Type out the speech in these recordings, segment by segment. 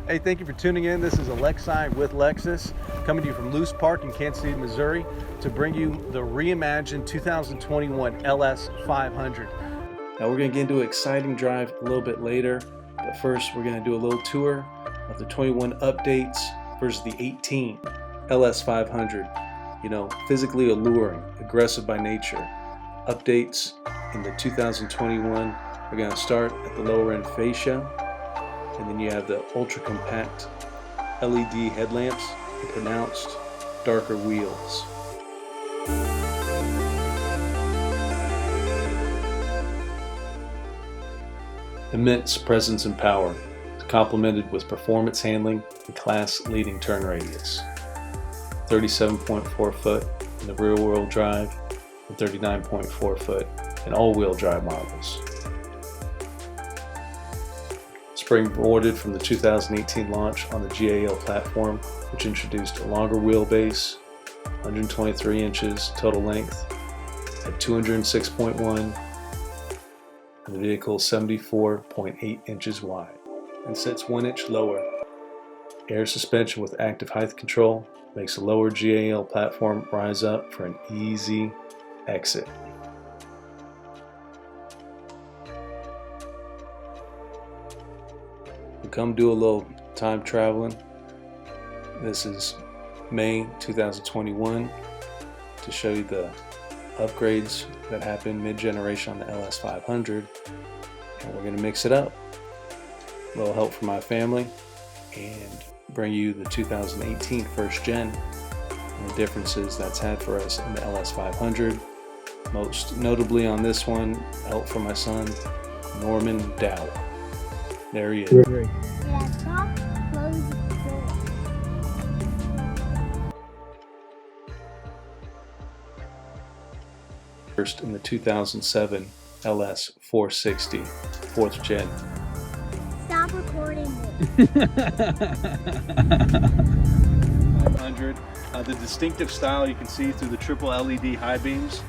Hey, thank you for tuning in. This is Alexai with Lexus, coming to you from Loose Park in Kansas City, Missouri, to bring you the reimagined 2021 LS 500. Now we're going to get into an exciting drive a little bit later, but first we're going to do a little tour of the 21 updates versus the 18 LS 500. You know, physically alluring, aggressive by nature. Updates in the 2021 are going to start at the lower end fascia. And then you have the ultra compact LED headlamps and pronounced darker wheels. Immense presence and power, complemented with performance handling and class-leading turn radius. 37.4 foot in the rear-wheel drive and 39.4 foot in all-wheel drive models. Springboarded from the 2018 launch on the GAL platform, which introduced a longer wheelbase, 123 inches total length at 206.1, and the vehicle is 74.8 inches wide and sits 1 inch lower. Air suspension with active height control makes the lower GAL platform rise up for an easy exit. Come do a little time traveling. This is May 2021 to show you the upgrades that happened mid-generation on the LS 500, and we're going to mix it up. A little help from my family and bring you the 2018 first gen and the differences that's had for us in the LS 500. Most notably on this one, help from my son Norman Dowell. There he is. First in the 2007 LS 460, 4th gen. Stop recording it. 500. The distinctive style you can see through the triple LED high beams.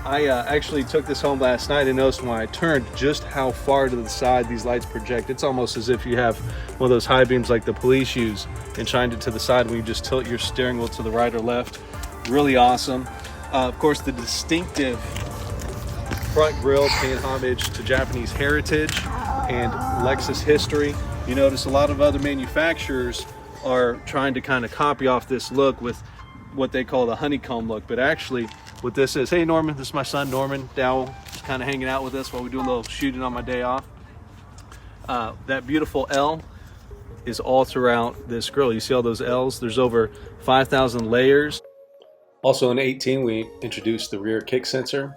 I actually took this home last night and noticed when I turned just how far to the side these lights project. It's almost as if you have one of those high beams like the police use and shined it to the side when you just tilt your steering wheel to the right or left. Really awesome. Of course, the distinctive front grille paying homage to Japanese heritage and Lexus history. You notice a lot of other manufacturers are trying to kind of copy off this look with what they call the honeycomb look, but actually what this is, hey Norman, this is my son Norman Dowell, just kind of hanging out with us while we do a little shooting on my day off. That beautiful L is all throughout this grille. You see all those L's? There's over 5,000 layers. Also in 18, we introduced the rear kick sensor,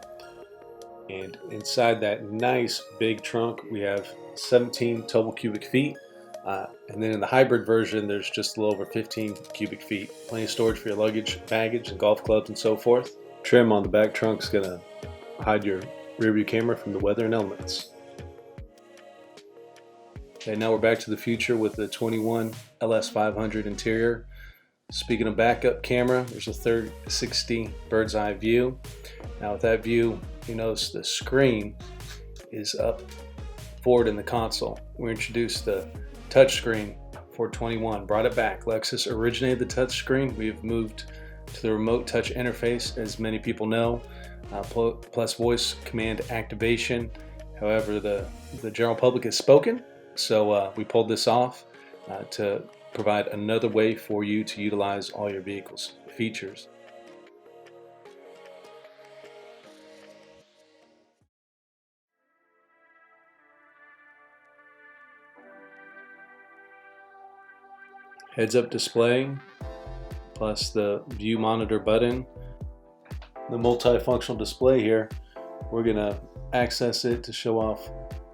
and inside that nice big trunk we have 17 total cubic feet. And then in the hybrid version, there's just a little over 15 cubic feet. Plenty of storage for your luggage, baggage, and golf clubs and so forth. Trim on the back trunk is going to hide your rear view camera from the weather and elements. Okay, now we're back to the future with the 21 LS 500 interior. Speaking of backup camera, there's a 360 bird's eye view. Now with that view, you notice the screen is up forward in the console. We introduced the touchscreen for 21, brought it back. Lexus originated the touchscreen. We've moved to the remote touch interface, as many people know, plus voice command activation. However, the general public has spoken, so we pulled this off to provide another way for you to utilize all your vehicle's features. Heads-up display, plus the view monitor button. The multifunctional display here, we're going to access it to show off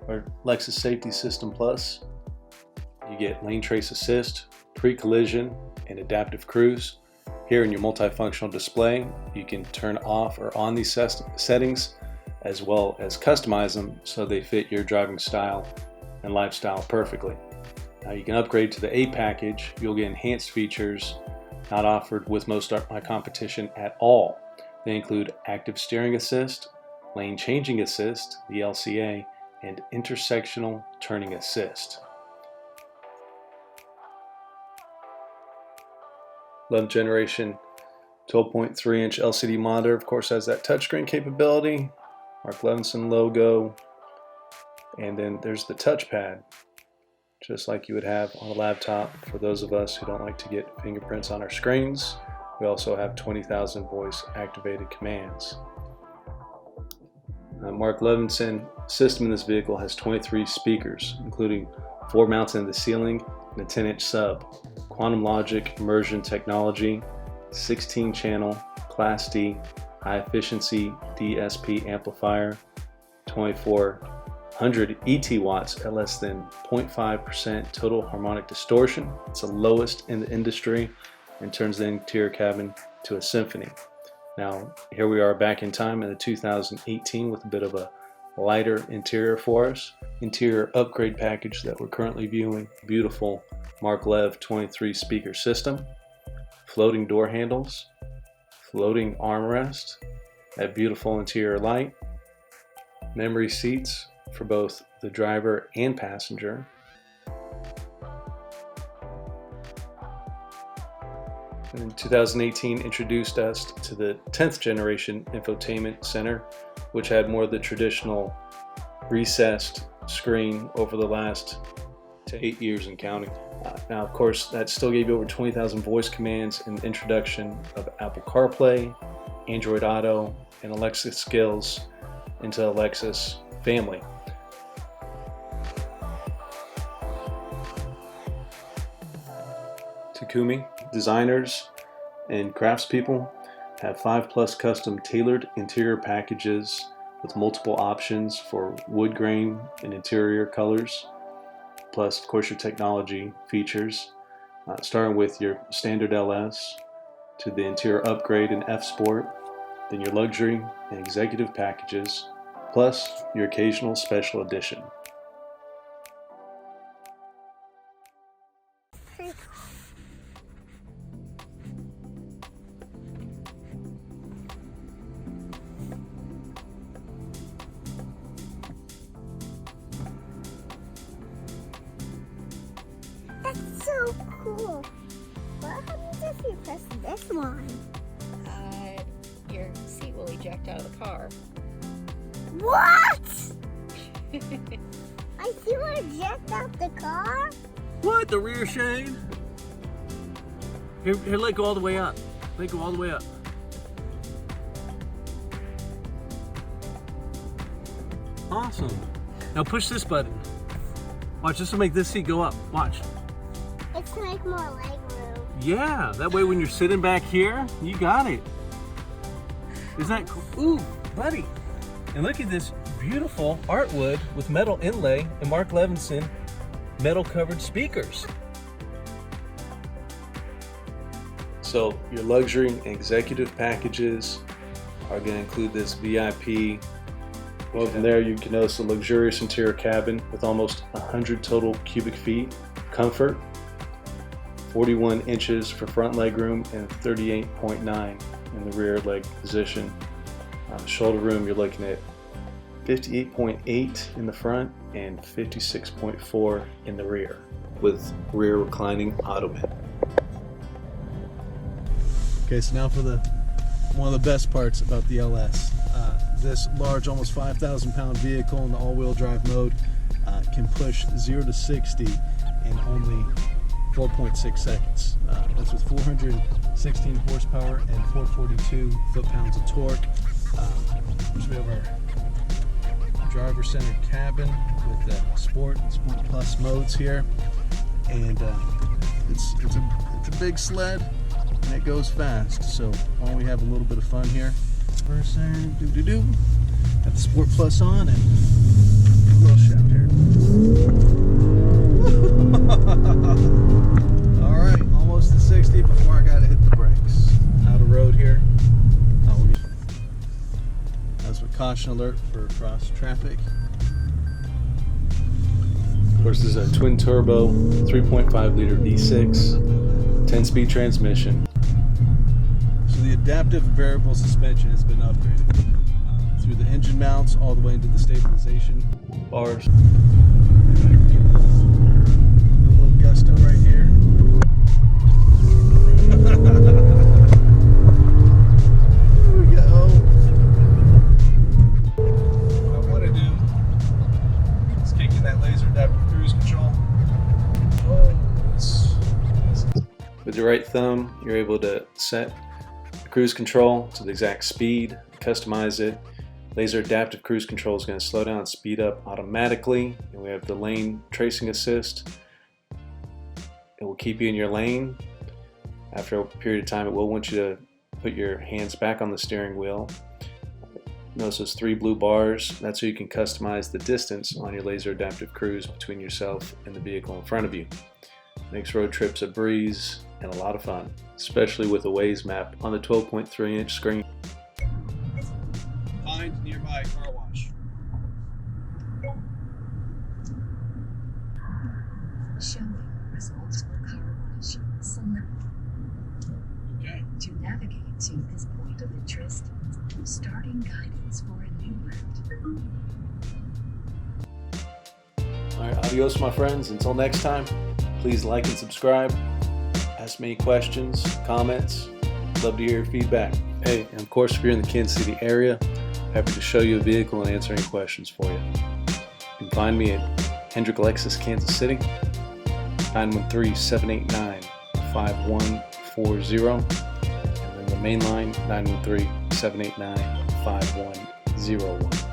our Lexus Safety System Plus. You get lane trace assist, pre-collision, and adaptive cruise. Here in your multifunctional display, you can turn off or on these settings, as well as customize them so they fit your driving style and lifestyle perfectly. Now you can upgrade to the A package. You'll get enhanced features not offered with most of my competition at all. They include active steering assist, lane changing assist, the LCA, and intersectional turning assist. 11th generation 12.3-inch LCD monitor. Of course, has that touchscreen capability. Mark Levinson logo. And then there's the touchpad, just like you would have on a laptop for those of us who don't like to get fingerprints on our screens. We also have 20,000 voice activated commands. Mark Levinson system in this vehicle has 23 speakers, including 4 mounted in the ceiling and a 10-inch sub. Quantum Logic immersion technology, 16-channel Class D high efficiency DSP amplifier, 2400 ET watts at less than 0.5% total harmonic distortion. It's the lowest in the industry and turns the interior cabin to a symphony. Now, here we are back in time in the 2018 with a bit of a lighter interior for us. Interior upgrade package that we're currently viewing. Beautiful Mark Lev 23 speaker system. Floating door handles. Floating armrest. That beautiful interior light. Memory seats for both the driver and passenger. And in 2018 introduced us to the 10th generation infotainment center, which had more of the traditional recessed screen over the last 8 years and counting. Now, of course, that still gave you over 20,000 voice commands and the introduction of Apple CarPlay, Android Auto, and Alexa skills into the Lexus family. Takumi designers and craftspeople have 5+ custom tailored interior packages with multiple options for wood grain and interior colors, plus of course your technology features, starting with your standard LS to the interior upgrade in F Sport, then your luxury and executive packages, plus your occasional special edition. That's so cool. What happens if you press this one? Your seat will eject out of the car. What? I see you eject out the car? What? The rear shade? Here, let go all the way up. Let go all the way up. Awesome. Now push this button. Watch, this will make this seat go up. Watch. It's to make more leg room. Yeah, that way when you're sitting back here, you got it. Isn't that cool? Ooh, buddy. And look at this beautiful artwood with metal inlay and Mark Levinson metal covered speakers. So your luxury and executive packages are going to include this VIP. Well, from there you can notice a luxurious interior cabin with almost 100 total cubic feet comfort, 41 inches for front legroom and 38.9 in the rear leg position. Shoulder room, you're looking at 58.8 in the front and 56.4 in the rear with rear reclining ottoman. Okay, so now for one of the best parts about the LS. This large, almost 5,000 pound vehicle in the all-wheel drive mode can push 0 to 60 in only 4.6 seconds. That's with 416 horsepower and 442 foot-pounds of torque. We have our driver-centered cabin with the Sport Plus modes here, and it's a big sled and it goes fast. So why don't we have a little bit of fun here? First there, got the Sport Plus on and a little shout here. All right, almost to 60 before I gotta hit the brakes. Out of road here. That's with caution alert for cross traffic. Of course, this is a twin turbo 3.5 liter V6 10-speed transmission. So the adaptive variable suspension has been upgraded through the engine mounts all the way into the stabilization Bars. A little gusto right here. your right thumb, you're able to set the cruise control to the exact speed, customize it. Laser adaptive cruise control is going to slow down and speed up automatically. And we have the lane tracing assist. It will keep you in your lane. After a period of time, it will want you to put your hands back on the steering wheel. Notice those 3 blue bars. That's so you can customize the distance on your laser adaptive cruise between yourself and the vehicle in front of you. Makes road trips a breeze and a lot of fun, especially with a Waze map on the 12.3-inch screen. Find nearby car wash. Show me results for car wash. Select. Okay. To navigate to this point of interest, starting guidance for a new route. Alright, adios my friends. Until next time, please like and subscribe. Ask me any questions, comments. Love to hear your feedback. Hey, and of course if you're in the Kansas City area, happy to show you a vehicle and answer any questions for you. You can find me at Hendrick Lexus, Kansas City, 913-789-5140, and then the main line, 913-789-5101.